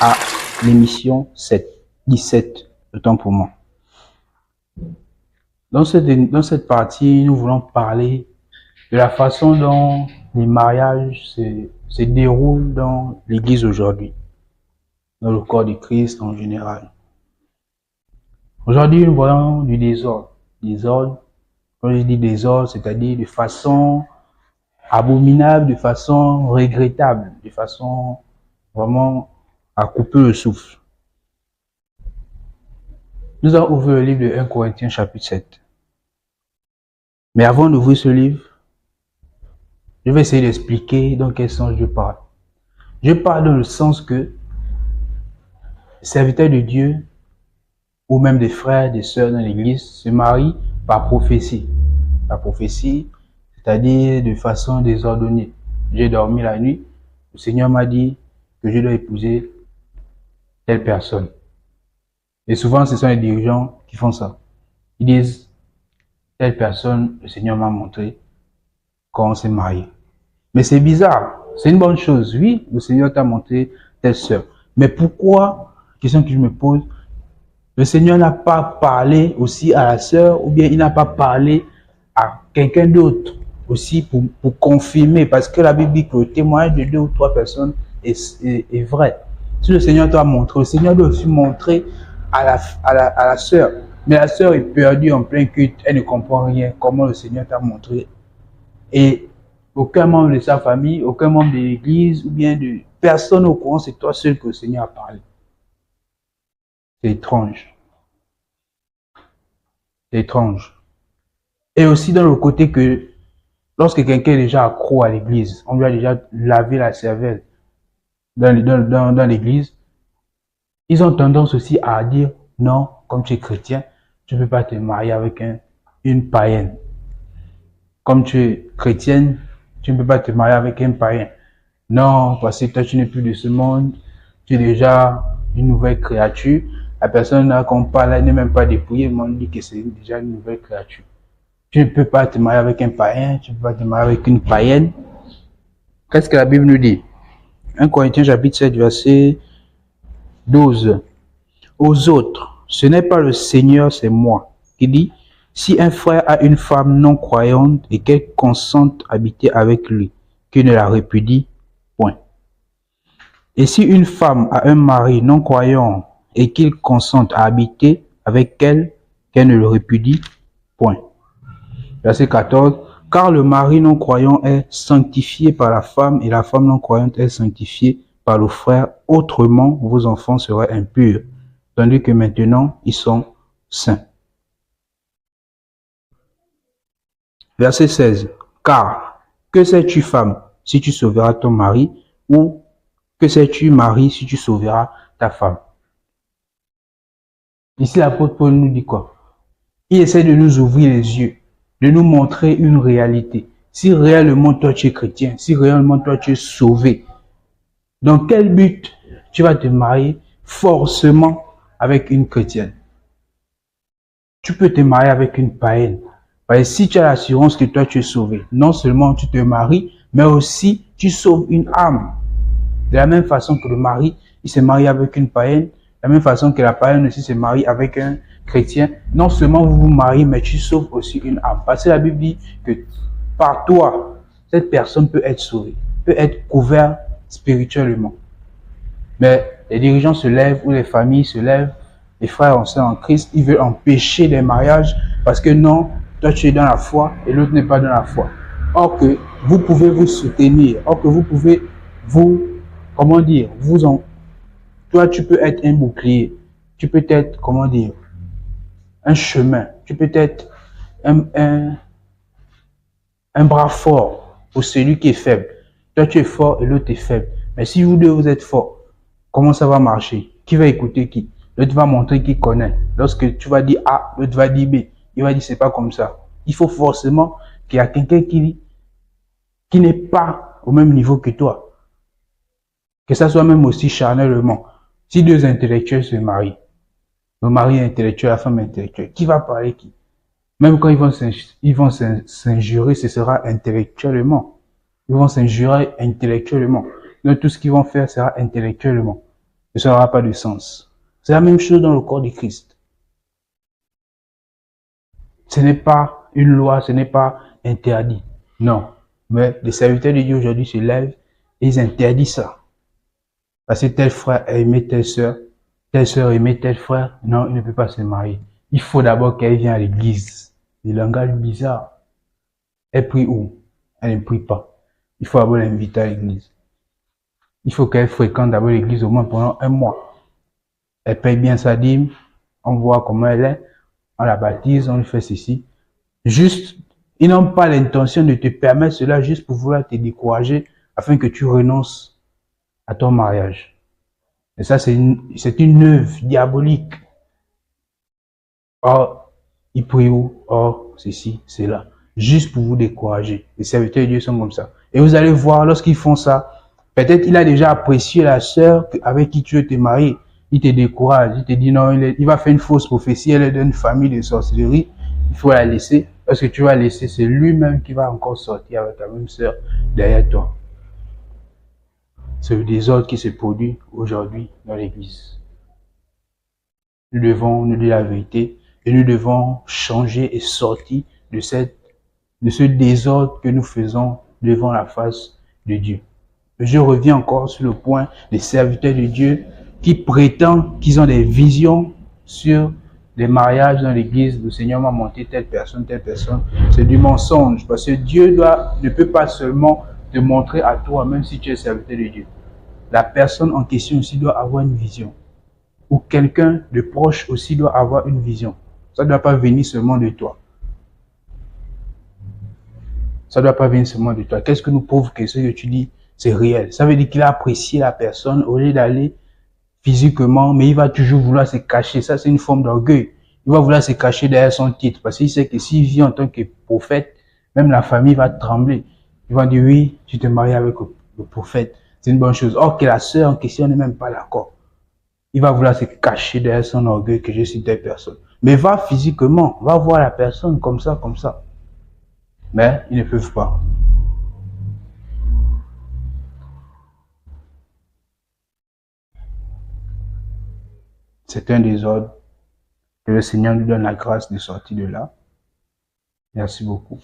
à l'émission 17, le temps pour moi. Dans cette partie, nous voulons parler de la façon dont les mariages se déroulent dans l'Église aujourd'hui, dans le corps de Christ en général. Aujourd'hui, nous voyons du désordre. Désordre, quand je dis désordre, c'est-à-dire de façon abominable, de façon regrettable, de façon vraiment à couper le souffle. Nous allons ouvrir le livre de 1 Corinthiens chapitre 7. Mais avant d'ouvrir ce livre, je vais essayer d'expliquer dans quel sens je parle. Je parle dans le sens que les serviteurs de Dieu, ou même des frères, des sœurs dans l'église, se marient par prophétie. Par prophétie, c'est-à-dire de façon désordonnée. J'ai dormi la nuit, le Seigneur m'a dit que je dois épouser telle personne. Et souvent, ce sont les dirigeants qui font ça. Ils disent, telle personne, le Seigneur m'a montré quand on s'est marié. Mais c'est bizarre, c'est une bonne chose. Oui, le Seigneur t'a montré telle sœur. Mais pourquoi, question que je me pose, le Seigneur n'a pas parlé aussi à la sœur, ou bien il n'a pas parlé à quelqu'un d'autre aussi pour confirmer, parce que la Bible dit que le témoignage de 2 ou 3 personnes est vrai. Si le Seigneur t'a montré, le Seigneur doit aussi montrer à la sœur. Mais la sœur est perdue en plein culte, elle ne comprend rien, comment le Seigneur t'a montré. Et aucun membre de sa famille, aucun membre de l'église, ou bien de personne au courant, c'est toi seul que le Seigneur a parlé. C'est étrange. C'est étrange. Et aussi dans le côté que lorsque quelqu'un est déjà accro à l'église, on lui a déjà lavé la cervelle dans l'église, ils ont tendance aussi à dire non, comme tu es chrétien, tu ne peux pas te marier avec une païenne. Comme tu es chrétienne, tu ne peux pas te marier avec un païen. Non, parce que toi tu n'es plus de ce monde, tu es déjà une nouvelle créature. La personne qu'on parle n'est même pas dépouillée, mais on dit que c'est déjà une nouvelle créature. Tu ne peux pas te marier avec un païen, tu ne peux pas te marier avec une païenne. Qu'est-ce que la Bible nous dit? 1 Corinthiens chapitre 7, verset 12. Aux autres, ce n'est pas le Seigneur, c'est moi. Qui dit, si un frère a une femme non croyante et qu'elle consente à habiter avec lui, qu'il ne la répudie point. Et si une femme a un mari non croyant et qu'il consente à habiter avec elle, qu'elle ne le répudie point. Verset 14. Car le mari non croyant est sanctifié par la femme et la femme non croyante est sanctifiée par le frère. Autrement, vos enfants seraient impurs, tandis que maintenant, ils sont saints. Verset 16. Car, que sais-tu femme, si tu sauveras ton mari, ou que sais-tu mari, si tu sauveras ta femme? Ici, l'apôtre Paul nous dit quoi? Il essaie de nous ouvrir les yeux, de nous montrer une réalité. Si réellement toi tu es chrétien, si réellement toi tu es sauvé, dans quel but tu vas te marier forcément avec une chrétienne? Tu peux te marier avec une païenne. Parce que si tu as l'assurance que toi tu es sauvé, non seulement tu te maries, mais aussi tu sauves une âme. De la même façon que le mari, il se marie avec une païenne, de la même façon que la païenne aussi se marie avec un chrétien, non seulement vous vous mariez, mais tu sauves aussi une âme. Parce que la Bible dit que par toi, cette personne peut être sauvée, peut être couverte spirituellement. Mais les dirigeants se lèvent ou les familles se lèvent, les frères en sein en Christ, ils veulent empêcher les mariages parce que non, toi tu es dans la foi et l'autre n'est pas dans la foi. Or que vous pouvez vous soutenir, or que vous pouvez vous, comment dire, toi tu peux être un bouclier, tu peux être, comment dire, un chemin, tu peux être un bras fort pour celui qui est faible. Toi tu es fort et l'autre est faible. Mais si vous deux vous êtes forts, comment ça va marcher? Qui va écouter qui? L'autre va montrer qu'il connaît. Lorsque tu vas dire A, l'autre va dire B. Il va dire c'est pas comme ça. Il faut forcément qu'il y a quelqu'un qui n'est pas au même niveau que toi. Que ça soit même aussi charnellement. Si 2 intellectuels se marient, le mari est intellectuel, la femme est intellectuelle, qui va parler qui? Même quand ils vont s'injurer, ce sera intellectuellement. Ils vont s'injurer intellectuellement. Donc tout ce qu'ils vont faire sera intellectuellement. Ça n'aura pas de sens. C'est la même chose dans le corps de Christ. Ce n'est pas une loi, ce n'est pas interdit. Non. Mais les serviteurs de Dieu aujourd'hui se lèvent et ils interdisent ça. Parce que tel frère a aimé telle sœur a aimé tel frère. Non, il ne peut pas se marier. Il faut d'abord qu'elle vienne à l'église. Des langages bizarres. Elle prie où? Elle ne prie pas. Il faut d'abord l'inviter à l'église. Il faut qu'elle fréquente d'abord l'église au moins pendant 1 mois. Elle paye bien sa dîme. On voit comment elle est. On la baptise, on lui fait ceci. Juste, ils n'ont pas l'intention de te permettre cela juste pour vouloir te décourager afin que tu renonces à ton mariage. Et ça, c'est une œuvre diabolique. Or, ils prient où? Or, ceci, cela. Juste pour vous décourager. Les serviteurs de Dieu sont comme ça. Et vous allez voir, lorsqu'ils font ça, peut-être il a déjà apprécié la sœur avec qui tu veux te marier. Il te décourage. Il te dit non, il va faire une fausse prophétie. Elle est d'une famille de sorcellerie. Il faut la laisser. Parce que tu vas laisser, c'est lui-même qui va encore sortir avec ta même sœur derrière toi. C'est le désordre qui se produit aujourd'hui dans l'église. Nous devons nous dire la vérité et nous devons changer et sortir de ce désordre que nous faisons devant la face de Dieu. Je reviens encore sur le point des serviteurs de Dieu qui prétendent qu'ils ont des visions sur les mariages dans l'église. Le Seigneur m'a montré telle personne, telle personne. C'est du mensonge parce que Dieu ne peut pas seulement te montrer à toi, même si tu es serviteur de Dieu. La personne en question aussi doit avoir une vision. Ou quelqu'un de proche aussi doit avoir une vision. Ça ne doit pas venir seulement de toi. Ça ne doit pas venir seulement de toi. Qu'est-ce que nous prouve que ce que tu dis, c'est réel? Ça veut dire qu'il a apprécié la personne au lieu d'aller physiquement, mais il va toujours vouloir se cacher. Ça, c'est une forme d'orgueil. Il va vouloir se cacher derrière son titre parce qu'il sait que s'il vit en tant que prophète, même la famille va trembler. Ils vont dire oui, tu te maries avec le prophète. C'est une bonne chose. Or que la sœur en question n'est même pas d'accord. Il va vouloir se cacher derrière son orgueil que je suis telle personne. Mais va physiquement, va voir la personne comme ça, comme ça. Mais ils ne peuvent pas. C'est un désordre. Que le Seigneur nous donne la grâce de sortir de là. Merci beaucoup.